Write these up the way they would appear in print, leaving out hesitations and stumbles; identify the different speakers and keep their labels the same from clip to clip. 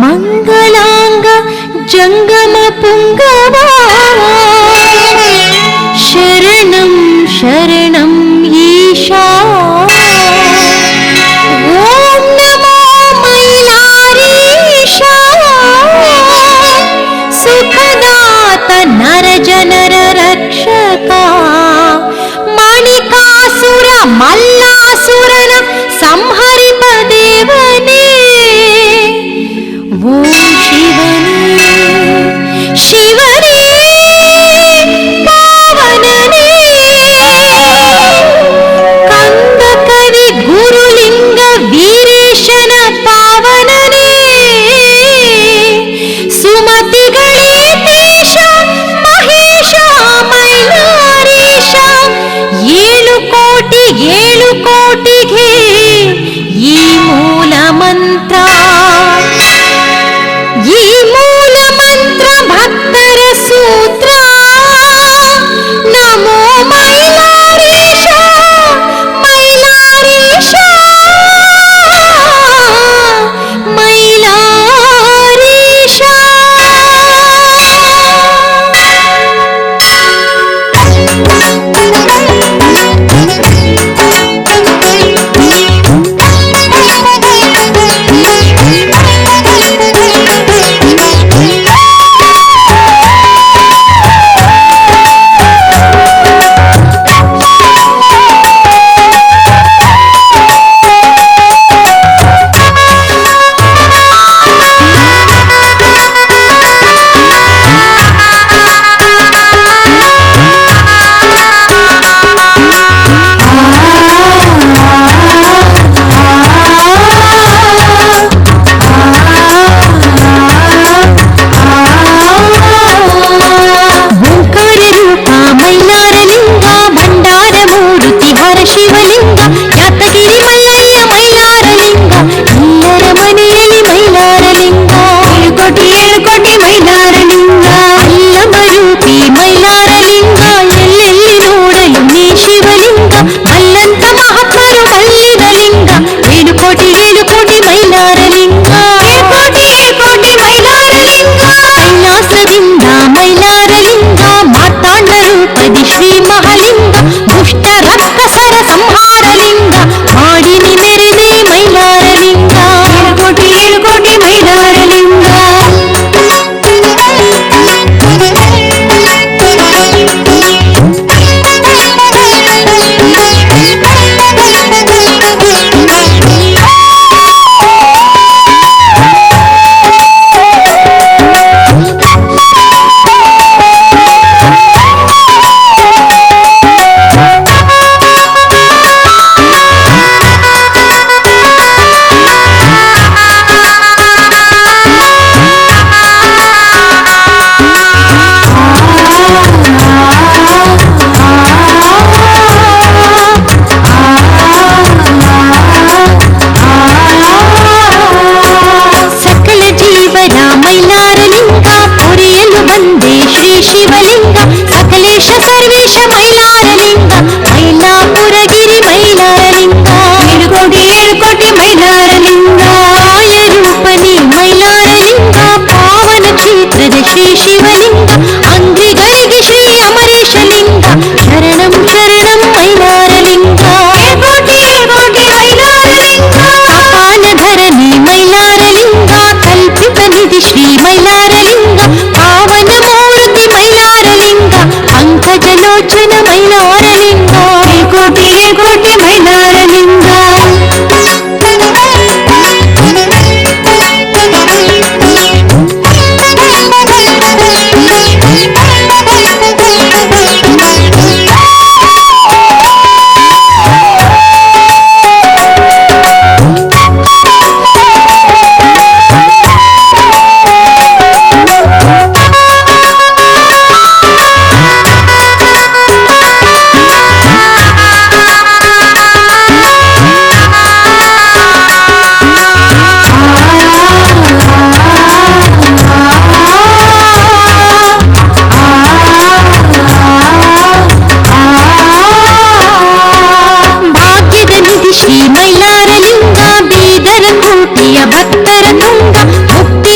Speaker 1: ಮಂಗಳಾಂಗ ಜಂಗಮ ಪುಂಗವ ಶರಣಂ ಶರಣಂ ಈಶಾ. ಓಂ ನಮೋ ಮೈಲಾರೀಶಾ. ಸುಖದಾತ ನರ ಜನರ ರಕ್ಷಕ ಮಾಣಿಕಾಸುರ ಮಲ್ಲಾಸುರನ ಸಂಹರಿಪ ದೇವನೇ. ಓಂ ಶಿವನೇ ಶಿವನೇ ಪಾವನನೇ. ಕಂದ ಕವಿ ಗುರುಲಿಂಗ ವೀರೇಶನ ಪಾವನನೇ. ಸುಮತಿಗಳೇ ದೇಶ ಮಹೇಶ ಮೈಲಾರೀಶ. 7 ಕೋಟಿಗೆ ಈ ಮೂಲ ಮಂತ್ರ. ಈ ಮೂಲ ಮಂತ್ರ ಭಕ್ತರ ಸೂತ್ರ. ನಮೋ ಮೈಲಾರೀಶ ಮೈಲಾರೀಶ ಮೈಲಾರೀಶ. ಶಿವಲಿಂಗ ಯಾತಗಿರಿ ಮಲ್ಲಯ್ಯ ಮೈಲಾರಲಿಂಗ. ಎಲ್ಲರ ಮನೆಯಲ್ಲಿ ಮೈಲಾರಲಿಂಗ. 7 ಕೋಟಿ ಮೈಲಾರಲಿಂಗ. ಅಲ್ಲಮರೂಪಿ ಮೈಲಾರಲಿಂಗ. ಎಲ್ಲೆಲ್ಲಿ ನೋಡಲು ನೀ ಶಿವಲಿಂಗ. ಮಲ್ಲಂತ ಮಹಾತ್ಮರು ಮಲ್ಲಿನ ಲಿಂಗ. 7 ಕೋಟಿ ಮೈಲಾರಲಿಂಗ. 7 ಕೋಟಿ ಮೈಲಾರಲಿಂಗ. ಕೈಲಾಸದಿಂದ ಮೈಲಾರಲಿಂಗ. ಮಾರ್ತಾಂಡ ರೂಪದಿ ಶ್ರೀ ಮಹಾಲಿಂಗ. ದುಷ್ಟ ರಕ್ಕಸರ ಸಂಹಾರಲಿಂಗ. ಮಾಡಿನಿ ಮೆರೆದೆ ಮೈಲಾರಲಿಂಗ. 7 ಕೋಟಿ ಮೈಲಾರಲಿಂಗ. ಮೈಲಾರಲಿಂಗ ಪೊರೆಯಲು ಬಂದೆ ಶ್ರೀ ಶಿವಲಿಂಗ. ಸಕಲೇಶ ಸರ್ವೇಶ ಮೈಲಾರಲಿಂಗ. ಮೈಲಾಪುರಗಿರಿ ಮೈಲಾರಲಿಂಗ. 7 ಕೋಟಿ ಮೈಲಾರಲಿಂಗ. ಕಾಯ ರೂಪನಿ ಮೈಲಾರಲಿಂಗ. ಪಾವನ ಕ್ಷೇತ್ರದ ಶ್ರೀ ಶಿವಲಿಂಗ. ಅಂಗ್ರಿಗಳಿಗೆ ಶ್ರೀ ಅಮರೇಶಲಿಂಗ. ಶರಣಂ ಶರಣಂ ಮೈಲಾರಲಿಂಗ. 7 ಕೋಟಿ ಮೈಲಾರಲಿಂಗ. ಅಪಾನಧರಣಿ ಮೈಲಾರಲಿಂಗ. ಕಲ್ಪಿತ ನಿಧಿ ಶ್ರೀ ಮೈಲಾರಲಿಂಗ. ಪಾವನ ಮೂರ್ತಿ ಮೈಲಾರಲಿಂಗ. ಪಂಕಜಲೋಚನ ಮೈಲಾರಲಿಂಗ. 7 ಕೋಟಿ ಮೈಲಾರಲಿಂಗ. ಶ್ರೀ ಮೈಲಾರಲಿಂಗ. ಬೀದರ ಕೋಟೆಯ ಭಕ್ತರ ತುಂಗ. ಮುಕ್ತಿ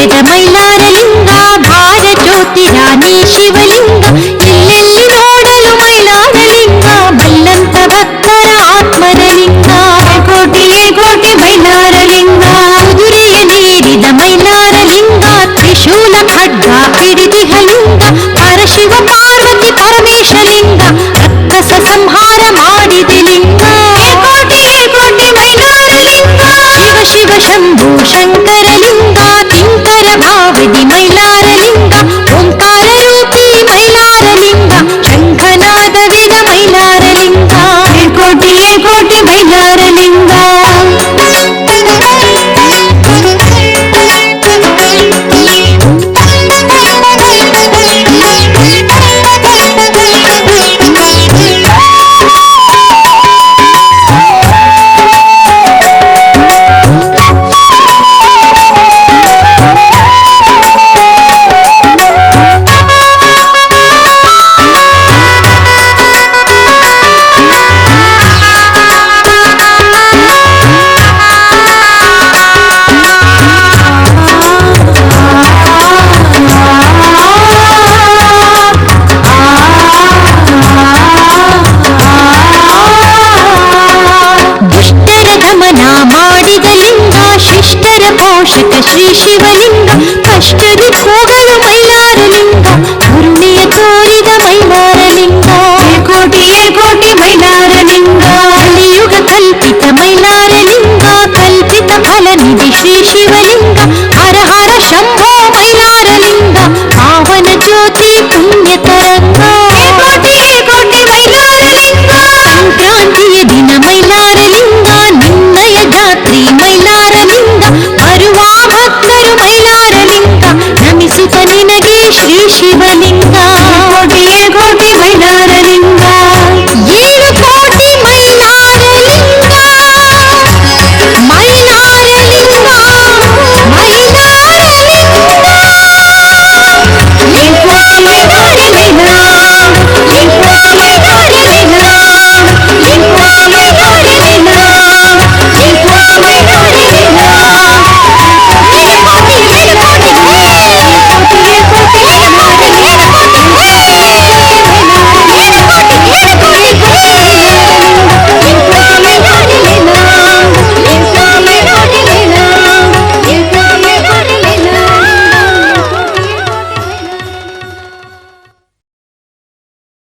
Speaker 1: ವೇದ ಮೈಲಾರಲಿಂಗ ಭಾರ ಜ್ಯೋತಿರಾಣಿ ಶಿವಲಿಂಗ ಎಲ್ಲೆಲ್ಲಿ ನೋಡಲು ಮೈಲಾರಲಿಂಗ ಬಲ್ಲಂತ ಭಕ್ತರ ಆತ್ಮದ ಲಿಂಗ ಕೋಟಿ ಕೋಟಿ ಮೈಲಾರಲಿಂಗ ಕುದುರೆಯ ನೀಡಿದ ಮೈಲಾರಲಿಂಗ ತ್ರಿಶೂಲ ಖಡ್ಗ ಹಿಡಿದಿಹ ಲಿಂಗ ಪರಶಿವ ಪಾರ್ವತಿ ಪರಮೇಶ ಲಿಂಗ ರಕ್ಕಸ ಸಂಹಾರ ಮಾಡಿದೆ ಲಿಂಗ ಕೋಟಿ ಕೋಟಿ ಮೈಲಾರಲಿಂಗ ಶಿವ ಶಿವ ಶಂಭು ಶಂಕರಲಿಂಗ ತಿಂಕರ ಭಾವದಿ ಮೈಲಾರಲಿಂಗ ಓಂಕಾರ ರೂಪಿ ಮೈಲಾರಲಿಂಗ ಶಂಖನಾದವಿದ ಮೈಲಾರಲಿಂಗ ಕೋಟಿ ಕೋಟಿ ಮೈಲಾರಲಿಂಗ ಮಾಡಿದ ಲಿಂಗ ಶಿಷ್ಟರ ಪೋಷಕ ಶ್ರೀ ಶಿವಲಿಂಗ ಕಷ್ಟದಿ ಹೋಗಲು